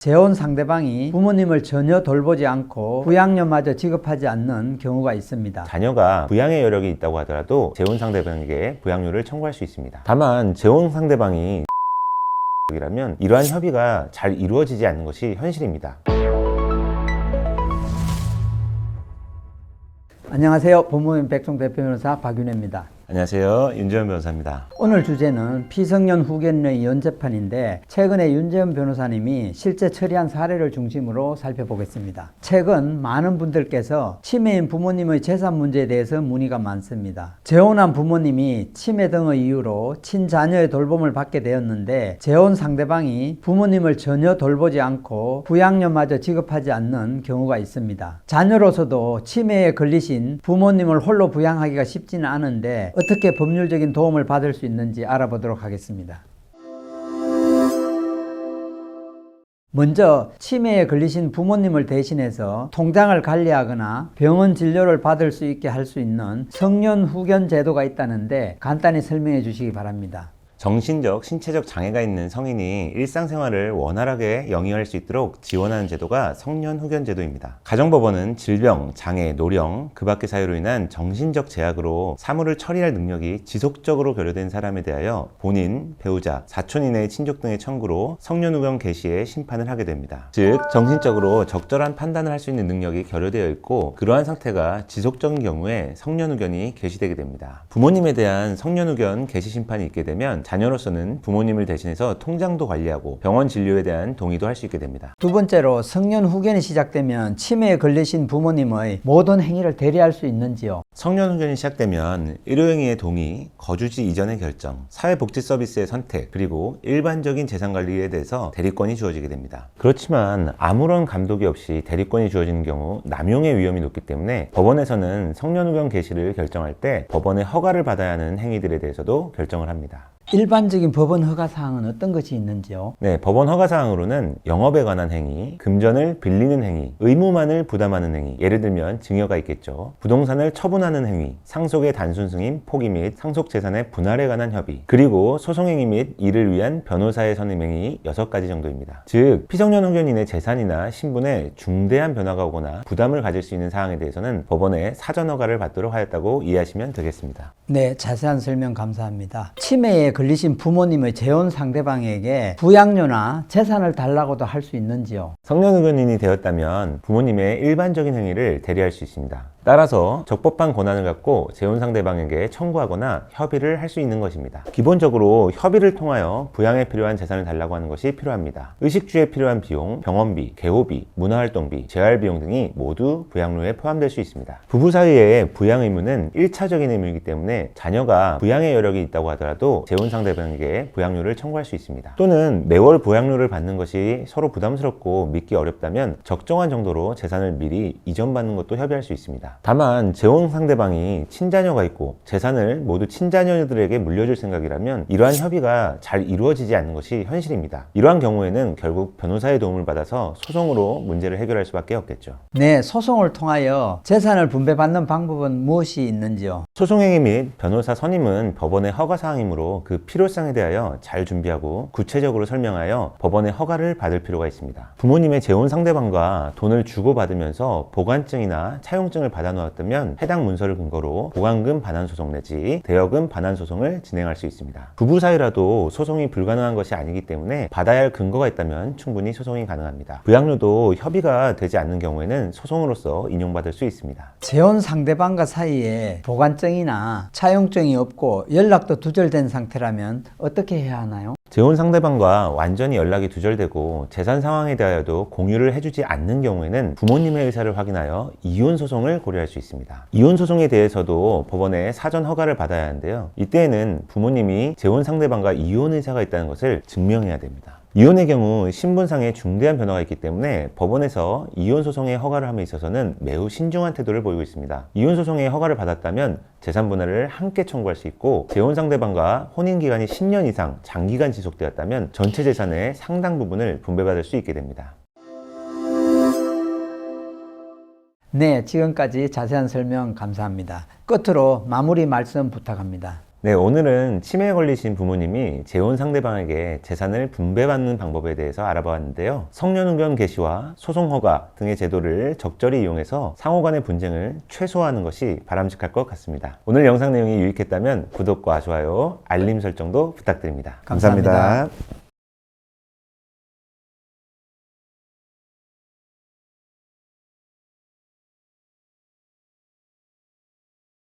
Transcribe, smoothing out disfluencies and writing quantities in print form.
재혼 상대방이 부모님을 전혀 돌보지 않고 부양료마저 지급하지 않는 경우가 있습니다. 자녀가 부양의 여력이 있다고 하더라도 재혼 상대방에게 부양료를 청구할 수 있습니다. 다만 재혼 상대방이 이라면 이러한 협의가 잘 이루어지지 않는 것이 현실입니다. 안녕하세요. 법무법인 백송 대표 변호사 박윤혜입니다. 안녕하세요. 윤재현 변호사입니다. 오늘 주제는 피성년 후견인의 연재판인데 최근에 윤재현 변호사님이 실제 처리한 사례를 중심으로 살펴보겠습니다. 최근 많은 분들께서 치매인 부모님의 재산 문제에 대해서 문의가 많습니다. 재혼한 부모님이 치매 등의 이유로 친자녀의 돌봄을 받게 되었는데 재혼 상대방이 부모님을 전혀 돌보지 않고 부양료마저 지급하지 않는 경우가 있습니다. 자녀로서도 치매에 걸리신 부모님을 홀로 부양하기가 쉽지는 않은데 어떻게 법률적인 도움을 받을 수 있는지 알아보도록 하겠습니다. 먼저 치매에 걸리신 부모님을 대신해서 통장을 관리하거나 병원 진료를 받을 수 있게 할 수 있는 성년 후견 제도가 있다는데 간단히 설명해 주시기 바랍니다. 정신적, 신체적 장애가 있는 성인이 일상생활을 원활하게 영위할 수 있도록 지원하는 제도가 성년 후견 제도입니다. 가정법원은 질병, 장애, 노령, 그 밖의 사유로 인한 정신적 제약으로 사무를 처리할 능력이 지속적으로 결여된 사람에 대하여 본인, 배우자, 사촌 이내의 친족 등의 청구로 성년 후견 개시에 심판을 하게 됩니다. 즉, 정신적으로 적절한 판단을 할 수 있는 능력이 결여되어 있고 그러한 상태가 지속적인 경우에 성년 후견이 개시되게 됩니다. 부모님에 대한 성년 후견 개시 심판이 있게 되면 자녀로서는 부모님을 대신해서 통장도 관리하고 병원 진료에 대한 동의도 할 수 있게 됩니다. 두 번째로 성년 후견이 시작되면 치매에 걸리신 부모님의 모든 행위를 대리할 수 있는지요? 성년 후견이 시작되면 의료행위의 동의, 거주지 이전의 결정, 사회복지 서비스의 선택, 그리고 일반적인 재산 관리에 대해서 대리권이 주어지게 됩니다. 그렇지만 아무런 감독이 없이 대리권이 주어지는 경우 남용의 위험이 높기 때문에 법원에서는 성년 후견 개시를 결정할 때 법원의 허가를 받아야 하는 행위들에 대해서도 결정을 합니다. 일반적인 법원 허가사항은 어떤 것이 있는지요? 네, 법원 허가사항으로는 영업에 관한 행위, 금전을 빌리는 행위, 의무만을 부담하는 행위, 예를 들면 증여가 있겠죠. 부동산을 처분하는 행위, 상속의 단순 승인, 포기 및 상속 재산의 분할에 관한 협의, 그리고 소송행위 및 이를 위한 변호사의 선임 행위 6가지 정도입니다. 즉, 피성년 후견인의 재산이나 신분에 중대한 변화가 오거나 부담을 가질 수 있는 사항에 대해서는 법원의 사전 허가를 받도록 하였다고 이해하시면 되겠습니다. 네, 자세한 설명 감사합니다. 치매에 걸리신 부모님의 재혼 상대방에게 부양료나 재산을 달라고도 할 수 있는지요? 성년 후견인이 되었다면 부모님의 일반적인 행위를 대리할 수 있습니다. 따라서 적법한 권한을 갖고 재혼 상대방에게 청구하거나 협의를 할 수 있는 것입니다. 기본적으로 협의를 통하여 부양에 필요한 재산을 달라고 하는 것이 필요합니다. 의식주에 필요한 비용, 병원비, 개호비, 문화활동비, 재활비용 등이 모두 부양료에 포함될 수 있습니다. 부부 사이의 부양 의무는 1차적인 의무이기 때문에 자녀가 부양의 여력이 있다고 하더라도 재혼 상대방에게 부양료를 청구할 수 있습니다. 또는 매월 부양료를 받는 것이 서로 부담스럽고 믿기 어렵다면 적정한 정도로 재산을 미리 이전받는 것도 협의할 수 있습니다. 다만 재혼 상대방이 친자녀가 있고 재산을 모두 친자녀들에게 물려줄 생각이라면 이러한 협의가 잘 이루어지지 않는 것이 현실입니다. 이러한 경우에는 결국 변호사의 도움을 받아서 소송으로 문제를 해결할 수밖에 없겠죠. 네, 소송을 통하여 재산을 분배받는 방법은 무엇이 있는지요? 소송행위 및 변호사 선임은 법원의 허가사항이므로 그 필요성에 대하여 잘 준비하고 구체적으로 설명하여 법원의 허가를 받을 필요가 있습니다. 부모님의 재혼 상대방과 돈을 주고받으면서 보관증이나 차용증을 받아놓았다면 해당 문서를 근거로 보관금 반환 소송 내지 대여금 반환 소송을 진행할 수 있습니다. 부부 사이라도 소송이 불가능한 것이 아니기 때문에 받아야 할 근거가 있다면 충분히 소송이 가능합니다. 부양료도 협의가 되지 않는 경우에는 소송으로서 인용받을 수 있습니다. 재혼 상대방과 사이에 보관증이나 차용증이 없고 연락도 두절된 상태라면 어떻게 해야 하나요? 재혼 상대방과 완전히 연락이 두절되고 재산 상황에 대하여도 공유를 해주지 않는 경우에는 부모님의 의사를 확인하여 이혼 소송을 고려할 수 있습니다. 이혼 소송에 대해서도 법원의 사전 허가를 받아야 하는데요. 이때에는 부모님이 재혼 상대방과 이혼 의사가 있다는 것을 증명해야 됩니다. 이혼의 경우 신분상에 중대한 변화가 있기 때문에 법원에서 이혼 소송의 허가를 함에 있어서는 매우 신중한 태도를 보이고 있습니다. 이혼 소송의 허가를 받았다면 재산 분할을 함께 청구할 수 있고 재혼 상대방과 혼인 기간이 10년 이상 장기간 지속되었다면 전체 재산의 상당 부분을 분배받을 수 있게 됩니다. 네, 지금까지 자세한 설명 감사합니다. 끝으로 마무리 말씀 부탁합니다. 네, 오늘은 치매에 걸리신 부모님이 재혼 상대방에게 재산을 분배받는 방법에 대해서 알아보았는데요. 성년후견 개시와 소송허가 등의 제도를 적절히 이용해서 상호간의 분쟁을 최소화하는 것이 바람직할 것 같습니다. 오늘 영상 내용이 유익했다면 구독과 좋아요, 알림 설정도 부탁드립니다. 감사합니다. 감사합니다.